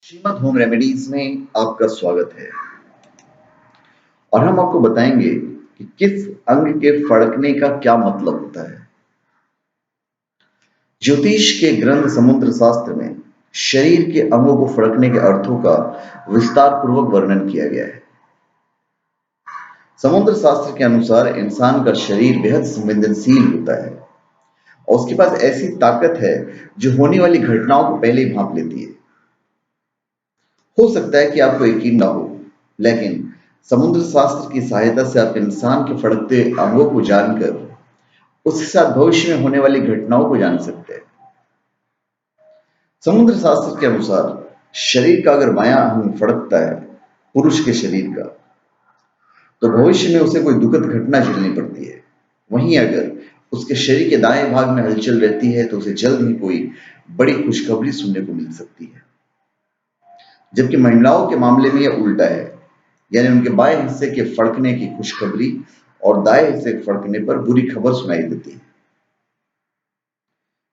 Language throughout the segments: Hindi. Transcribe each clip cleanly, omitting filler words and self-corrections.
श्रीमद होम रेमेडीज में आपका स्वागत है और हम आपको बताएंगे कि किस अंग के फड़कने का क्या मतलब होता है। ज्योतिष के ग्रंथ समुद्र शास्त्र में शरीर के अंगों को फड़कने के अर्थों का विस्तार पूर्वक वर्णन किया गया है। समुद्र शास्त्र के अनुसार इंसान का शरीर बेहद संवेदनशील होता है और उसके पास ऐसी ताकत है जो होने वाली घटनाओं को पहले ही भांप लेती है। हो सकता है कि आपको यकीन ना हो, लेकिन समुद्र शास्त्र की सहायता से आप इंसान के फड़कते अंगों को जानकर उसके साथ भविष्य में होने वाली घटनाओं को जान सकते हैं। समुद्र शास्त्र के अनुसार शरीर का अगर बायां अंग फड़कता है, पुरुष के शरीर का, तो भविष्य में उसे कोई दुखद घटना झेलनी पड़ती है। वहीं अगर उसके शरीर के दाएं भाग में हलचल रहती है तो उसे जल्द ही कोई बड़ी खुशखबरी सुनने को मिल सकती है। जबकि महिलाओं के मामले में यह उल्टा है, यानी उनके बाएं हिस्से के फड़कने की खुशखबरी और दाएं हिस्से के फड़कने पर बुरी खबर सुनाई देती है।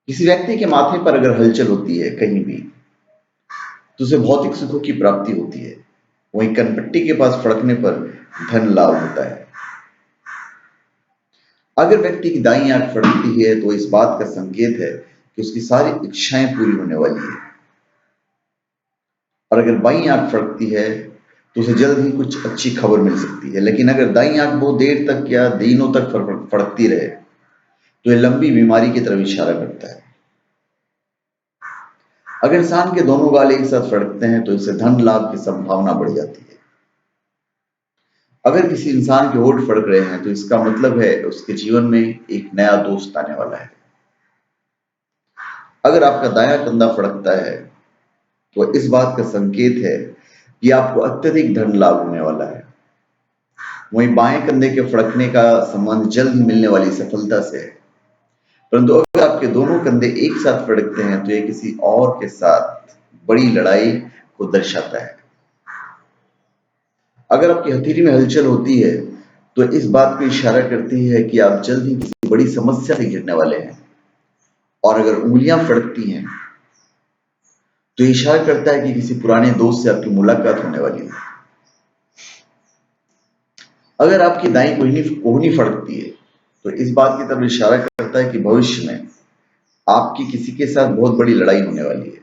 किसी व्यक्ति के माथे पर अगर हलचल होती है कहीं भी, तो उसे भौतिक सुखों की प्राप्ति होती है। वहीं कनपट्टी के पास फड़कने पर धन लाभ होता है। अगर व्यक्ति की दाईं आंख फड़कती है तो इस बात का संकेत है कि उसकी सारी इच्छाएं पूरी होने वाली है, और अगर बाईं आंख फड़कती है तो उसे जल्द ही कुछ अच्छी खबर मिल सकती है। लेकिन अगर दाईं आंख बहुत देर तक या दिनों तक फड़कती रहे तो यह लंबी बीमारी की तरफ इशारा करता है। अगर इंसान के दोनों गाल एक साथ फड़कते हैं तो इससे धन लाभ की संभावना बढ़ जाती है। अगर किसी इंसान के होंठ फड़क रहे हैं तो इसका मतलब है उसके जीवन में एक नया दोस्त आने वाला है। अगर आपका दायां कंधा फड़कता है तो इस बात का संकेत है कि आपको अत्यधिक धन लाभ होने वाला है। वहीं बाएं कंधे के फड़कने का संबंध जल्द ही मिलने वाली सफलता से है। परंतु अगर आपके दोनों कंधे एक साथ फड़कते हैं तो यह किसी और के साथ बड़ी लड़ाई को दर्शाता है। अगर आपकी हथेली में हलचल होती है तो इस बात को इशारा करती है कि आप जल्द ही किसी बड़ी समस्या से घिरने वाले हैं। और अगर उंगलियां फड़कती हैं तो इशारा करता है कि किसी पुराने दोस्त से आपकी मुलाकात होने वाली है। अगर आपकी दाईं कोहनी फड़कती है तो इस बात की तरफ इशारा करता है कि भविष्य में आपकी किसी के साथ बहुत बड़ी लड़ाई होने वाली है।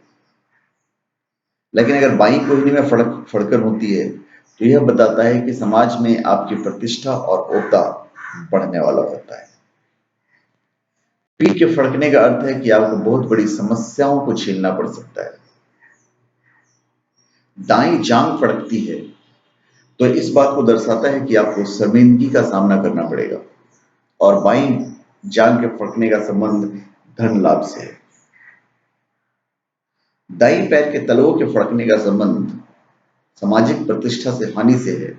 लेकिन अगर बाईं कोहनी में फड़कन होती है तो यह बताता है कि समाज में आपकी प्रतिष्ठा और ओहदा बढ़ने वाला होता है। पीठ के फड़कने का अर्थ है कि आपको बहुत बड़ी समस्याओं को झेलना पड़ सकता है। दाईं जांघ फड़कती है तो इस बात को दर्शाता है कि आपको शर्मिंदगी का सामना करना पड़ेगा। और बाईं जांघ के फड़कने का संबंध धन लाभ से है। दाईं पैर के तलवों के फड़कने का संबंध सामाजिक प्रतिष्ठा से हानि से है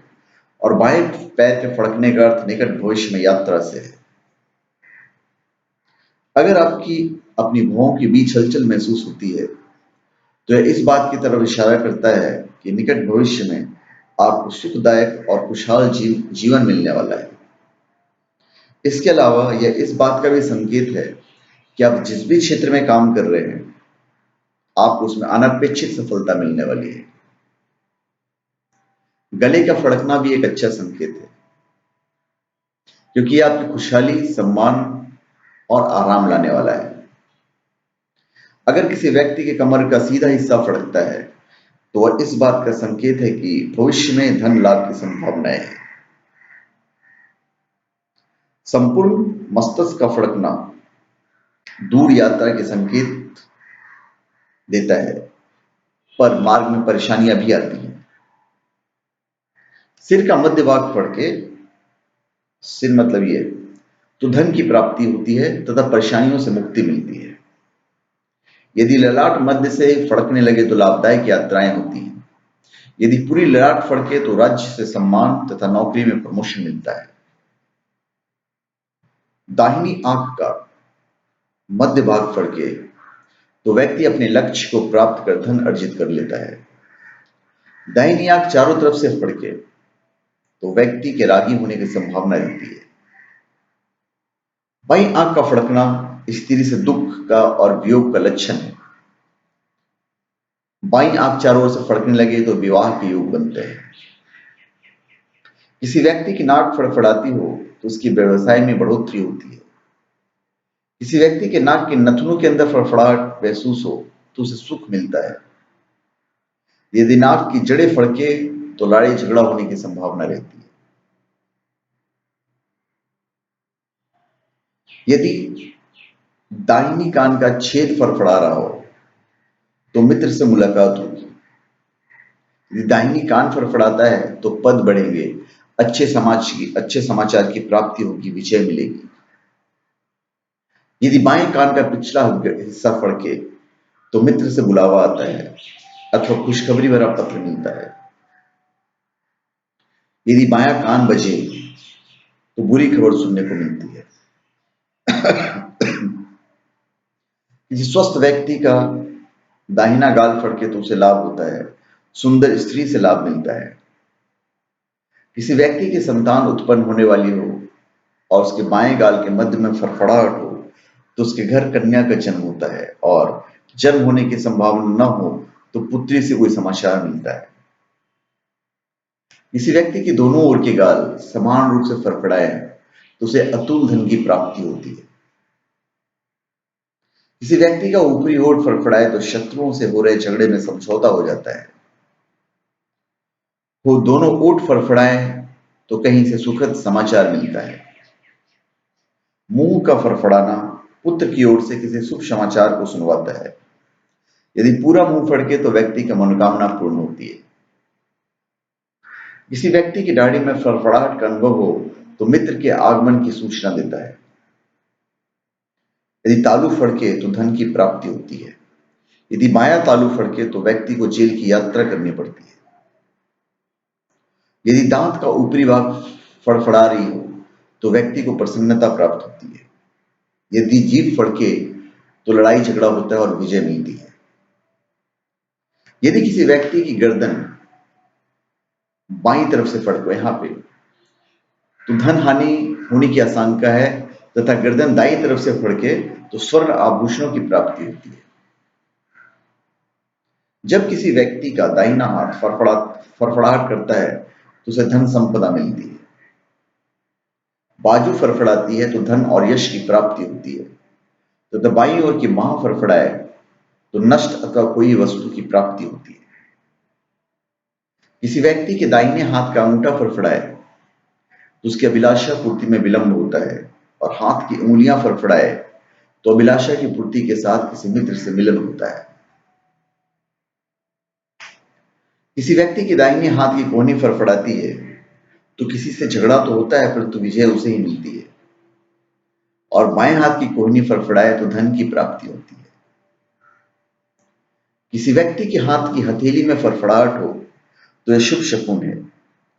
और बाएं पैर के फड़कने का अर्थ निकट भविष्य में यात्रा से है। अगर आपकी अपनी भुवों के बीच हलचल महसूस होती है तो यह इस बात की तरफ इशारा करता है कि निकट भविष्य में आपको सुखदायक और खुशहाल जीवन मिलने वाला है। इसके अलावा यह इस बात का भी संकेत है कि आप जिस भी क्षेत्र में काम कर रहे हैं आपको उसमें अनपेक्षित सफलता मिलने वाली है। गले का फड़कना भी एक अच्छा संकेत है, क्योंकि यह आपकी खुशहाली, सम्मान और आराम लाने वाला है। अगर किसी व्यक्ति के कमर का सीधा हिस्सा फड़कता है तो वह इस बात का संकेत है कि भविष्य में धन लाभ की संभावनाएं है। संपूर्ण मस्तिष्क का फड़कना दूर यात्रा के संकेत देता है, पर मार्ग में परेशानियां भी आती हैं। सिर का मध्य भाग फड़के, सिर मतलब ये, तो धन की प्राप्ति होती है तथा परेशानियों से मुक्ति मिलती है। यदि ललाट मध्य से फड़कने लगे तो लाभदायक यात्राएं होती हैं। यदि पूरी ललाट फड़के तो राज्य से सम्मान तथा नौकरी में प्रमोशन मिलता है। दाहिनी आंख का मध्य भाग फड़के तो व्यक्ति अपने लक्ष्य को प्राप्त कर धन अर्जित कर लेता है। दाहिनी आंख चारों तरफ से फड़के तो व्यक्ति के रागी होने की संभावना रहती है। बाईं आंख का फड़कना स्त्री से दुख का और वियोग का लक्षण है। बाईं आंख चारों ओर से फड़कने लगे तो विवाह के योग बनते हैं। किसी व्यक्ति की नाक फड़फड़ाती हो तो उसकी व्यवसाय में बढ़ोतरी होती है। किसी व्यक्ति के नाक के नथुनों के अंदर फड़फड़ाहट महसूस हो तो उसे सुख मिलता है। यदि नाक की जड़ें फड़के तो लड़ाई झगड़ा होने की संभावना रहती है। यदि दाहिनी कान का छेद फड़फड़ा रहा हो तो मित्र से मुलाकात होगी। यदि दाहिनी कान फड़फड़ाता है तो पद बढ़ेंगे, अच्छे समाचार की प्राप्ति होगी, विजय मिलेगी। यदि बाएं कान का पिछला हिस्सा फड़के तो मित्र से बुलावा आता है अथवा खुशखबरी भरा पत्र मिलता है। यदि बायां कान बजे तो बुरी खबर सुनने को मिलती है। किसी स्वस्थ व्यक्ति का दाहिना गाल फड़के तो उसे लाभ होता है, सुंदर स्त्री से लाभ मिलता है। किसी व्यक्ति की संतान उत्पन्न होने वाली हो और उसके बाएं गाल के मध्य में फड़फड़ाहट हो तो उसके घर कन्या का जन्म होता है, और जन्म होने की संभावना न हो तो पुत्री से कोई समाचार मिलता है। किसी व्यक्ति की दोनों ओर के गाल समान रूप से फड़फड़ाए तो उसे अतुल धन की प्राप्ति होती है। किसी व्यक्ति का ऊपरी होठ फड़फड़ाए तो शत्रुओं से हो रहे झगड़े में समझौता हो जाता है। वो दोनों ओठ फड़फड़ाए तो कहीं से सुखद समाचार मिलता है। मुंह का फड़फड़ाना पुत्र की ओर से किसी शुभ समाचार को सुनवाता है। यदि पूरा मुंह फड़के तो व्यक्ति का मनोकामना पूर्ण होती है। किसी व्यक्ति की दाढ़ी में फड़फड़ाहट का अनुभव हो तो मित्र के आगमन की सूचना देता है। यदि तालू फड़के तो धन की प्राप्ति होती है। यदि बायां तालू फड़के तो व्यक्ति को जेल की यात्रा करनी पड़ती है। यदि दांत का ऊपरी भाग फड़फड़ा रही हो तो व्यक्ति को प्रसन्नता प्राप्त होती है। यदि जीभ फड़के तो लड़ाई झगड़ा होता है और विजय मिलती है। यदि किसी व्यक्ति की गर्दन बाईं तरफ से फड़के यहां पे तो धन हानि होने की आशंका है, तथा गर्दन दाईं तरफ से फड़के तो स्वर्ण आभूषणों की प्राप्ति होती है। जब किसी व्यक्ति का दाहिना हाथ फड़फड़ाहट करता है तो उसे धन संपदा मिलती है। बाजू फड़फड़ाती है तो धन और यश की प्राप्ति होती है, तथा बाईं ओर की बाह फड़फड़ाए तो नष्ट अथवा कोई वस्तु की प्राप्ति होती है। किसी व्यक्ति के दाहिने हाथ का अंगूठा फड़फड़ाए तो उसकी अभिलाषा पूर्ति में विलंब होता है, और हाथ की उंगलियां फड़फड़ाए तो अभिलाषा की पूर्ति के साथ किसी मित्र से मिलन होता है। किसी व्यक्ति की दाहिने हाथ की कोहनी फड़फड़ाती है तो किसी से झगड़ा तो होता है परंतु विजय उसे ही मिलती है, और बाएं हाथ की कोहनी फड़फड़ाए तो धन की प्राप्ति होती है। किसी व्यक्ति के हाथ की हथेली में फड़फड़ाहट हो तो यह शुभ शकुन है,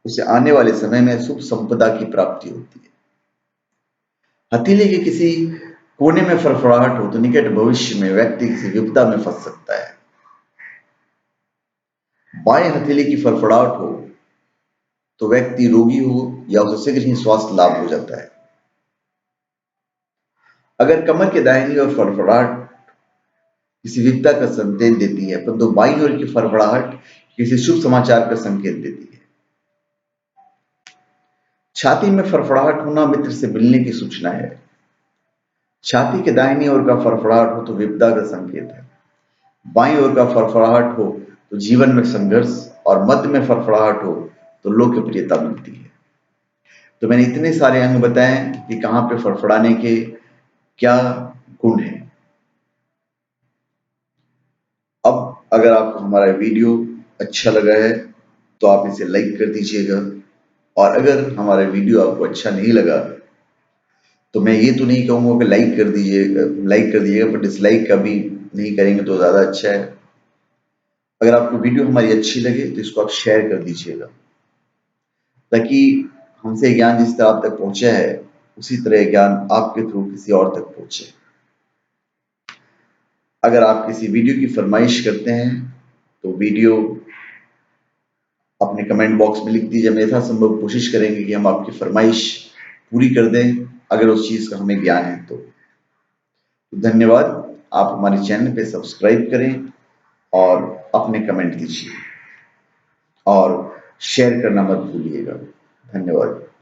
उसे आने वाले समय में शुभ संपदा की प्राप्ति होती है। हथेली के किसी कोने में फड़फड़ाहट हो तो निकट भविष्य में व्यक्ति किसी विपदा में फंस सकता है। बाएं हथेली की फड़फड़ाहट हो तो व्यक्ति रोगी हो या उसे शीघ्र ही स्वास्थ्य लाभ हो जाता है। अगर कमर के दाहिनी ओर फड़फड़ाहट किसी विपदा का संकेत देती है परंतु बाईं ओर की फड़फड़ाहट किसी शुभ समाचार का संकेत देती है। छाती में फड़फड़ाहट होना मित्र से मिलने की सूचना है। छाती के दाहिनी ओर का फड़फड़ाहट हो तो विपदा का संकेत है। बाईं ओर का फड़फड़ाहट हो तो जीवन में संघर्ष, और मध्य में फड़फड़ाहट हो तो लोकप्रियता मिलती है। तो मैंने इतने सारे अंग बताए कि कहां पे फड़फड़ाने के क्या गुण हैं। अब अगर आपको हमारा वीडियो अच्छा लगा है तो आप इसे लाइक कर दीजिएगा, और अगर हमारा वीडियो आपको अच्छा नहीं लगा तो मैं ये तो नहीं कहूँगा कि लाइक कर दीजिएगा, पर डिसलाइक कभी नहीं करेंगे तो ज़्यादा अच्छा है। अगर आपको वीडियो हमारी अच्छी लगे तो इसको आप शेयर कर दीजिएगा, ताकि हमसे ज्ञान जिस तरह आप तक पहुँचा है उसी तरह ज्ञान आपके थ्रू किसी और तक पहुँचे। अगर आप किसी वीडियो की फरमाइश करते हैं तो वीडियो अपने कमेंट बॉक्स में लिख दीजिए। हम यथासंभव कोशिश करेंगे कि हम आपकी फरमाइश पूरी कर दें, अगर उस चीज़ का हमें ज्ञान है तो। धन्यवाद। आप हमारे चैनल पे सब्सक्राइब करें और अपने कमेंट दीजिए और शेयर करना मत भूलिएगा। धन्यवाद।